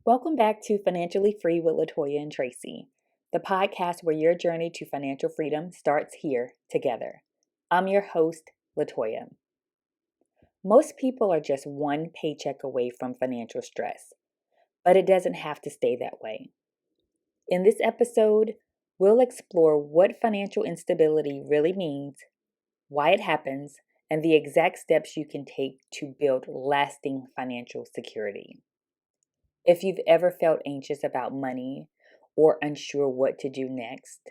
Welcome back to Financially Free with Latoya and Tracy, the podcast where your journey to financial freedom starts here together. I'm your host, Latoya. Most people are just one paycheck away from financial stress, but it doesn't have to stay that way. In this episode, we'll explore what financial instability really means, why it happens, and the exact steps you can take to build lasting financial security. If you've ever felt anxious about money or unsure what to do next,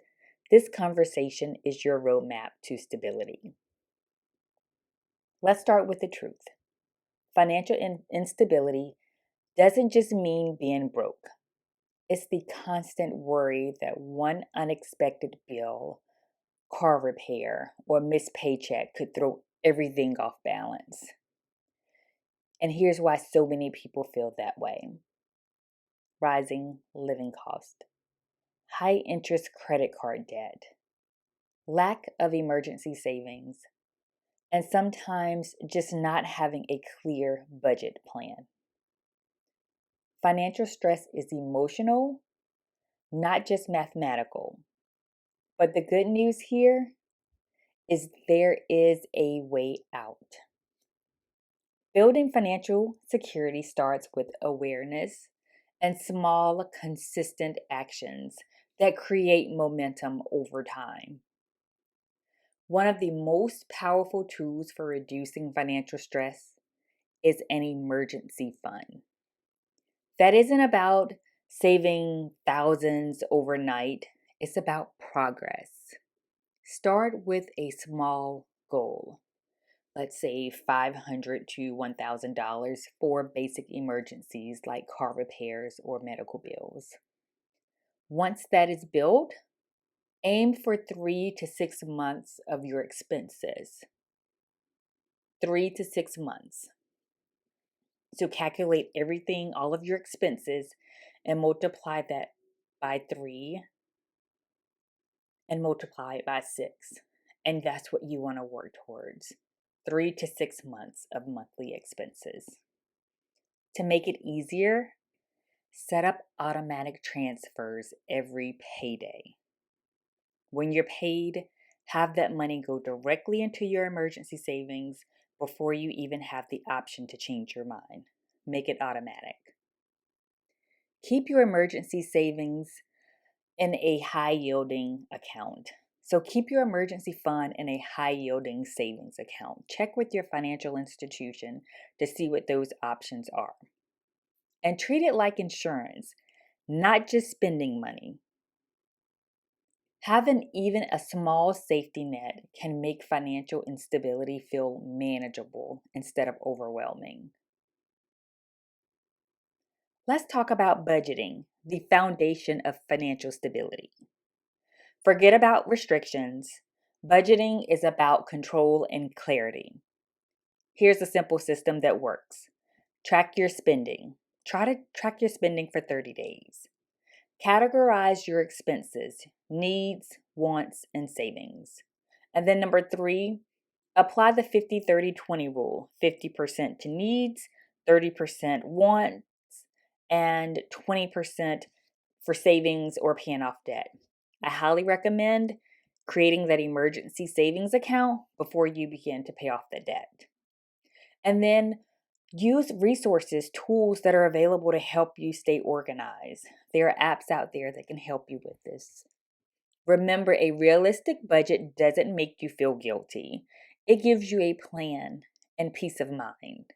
this conversation is your roadmap to stability. Let's start with the truth. Financial instability doesn't just mean being broke. It's the constant worry that one unexpected bill, car repair, or missed paycheck could throw everything off balance. And here's why so many people feel that way. Rising living cost, high interest credit card debt, lack of emergency savings, and sometimes just not having a clear budget plan. Financial stress is emotional, not just mathematical. But the good news here is there is a way out. Building financial security starts with awareness and small, consistent actions that create momentum over time. One of the most powerful tools for reducing financial stress is an emergency fund. That isn't about saving thousands overnight, it's about progress. Start with a small goal. Let's say $500 to $1,000 for basic emergencies like car repairs or medical bills. Once that is built, aim for 3 to 6 months of your expenses. 3 to 6 months. So calculate everything, all of your expenses, and multiply that by 3 and multiply it by 6. And that's what you want to work towards. 3 to 6 months of monthly expenses. To make it easier, set up automatic transfers every payday. When you're paid, have that money go directly into your emergency savings before you even have the option to change your mind. Make it automatic. Keep your emergency savings in a high yielding account. So keep your emergency fund in a high yielding savings account. Check with your financial institution to see what those options are. And treat it like insurance, not just spending money. Having even a small safety net can make financial instability feel manageable instead of overwhelming. Let's talk about budgeting, the foundation of financial stability. Forget about restrictions. Budgeting is about control and clarity. Here's a simple system that works. Track your spending. Try to track your spending for 30 days. Categorize your expenses, needs, wants, and savings. And then number 3, apply the 50-30-20 rule. 50% to needs, 30% wants, and 20% for savings or paying off debt. I highly recommend creating that emergency savings account before you begin to pay off the debt. And then use resources, tools that are available to help you stay organized. There are apps out there that can help you with this. Remember, a realistic budget doesn't make you feel guilty. It gives you a plan and peace of mind.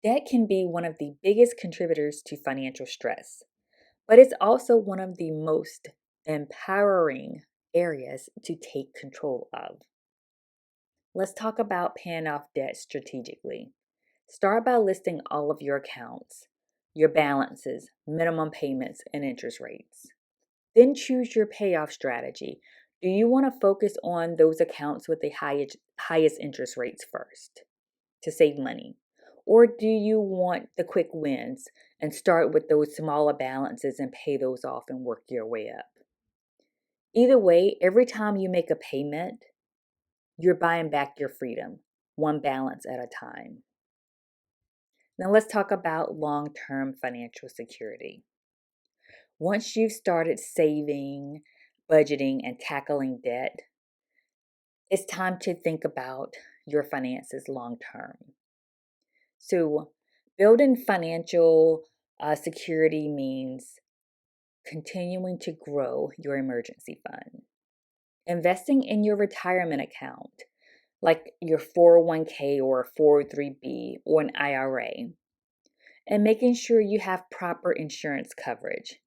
Debt can be one of the biggest contributors to financial stress, but it's also one of the most empowering areas to take control of. Let's talk about paying off debt strategically. Start by listing all of your accounts, your balances, minimum payments, and interest rates. Then choose your payoff strategy. Do you want to focus on those accounts with the highest interest rates first to save money? Or do you want the quick wins and start with those smaller balances and pay those off and work your way up? Either way, every time you make a payment, you're buying back your freedom, one balance at a time. Now let's talk about long-term financial security. Once you've started saving, budgeting, and tackling debt, it's time to think about your finances long term. So, building financial security means continuing to grow your emergency fund, investing in your retirement account, like your 401k or 403b or an IRA, and making sure you have proper insurance coverage.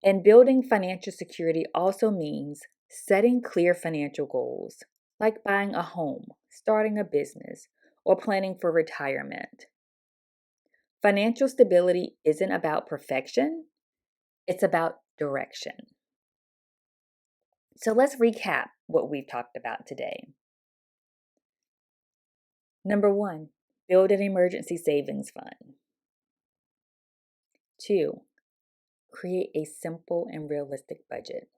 And building financial security also means setting clear financial goals, like buying a home, starting a business, or planning for retirement. Financial stability isn't about perfection, it's about direction. So let's recap what we've talked about today. Number one, build an emergency savings fund. Two, create a simple and realistic budget.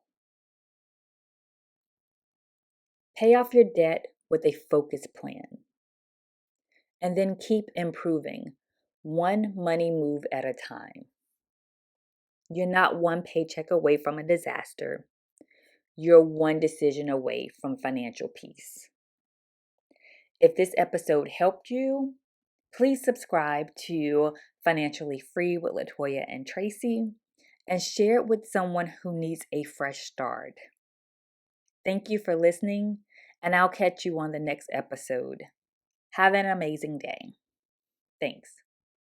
Pay off your debt with a focused plan. And then keep improving, one money move at a time. You're not one paycheck away from a disaster. You're one decision away from financial peace. If this episode helped you, please subscribe to Financially Free with Latoya and Tracy and share it with someone who needs a fresh start. Thank you for listening, and I'll catch you on the next episode. Have an amazing day. Thanks.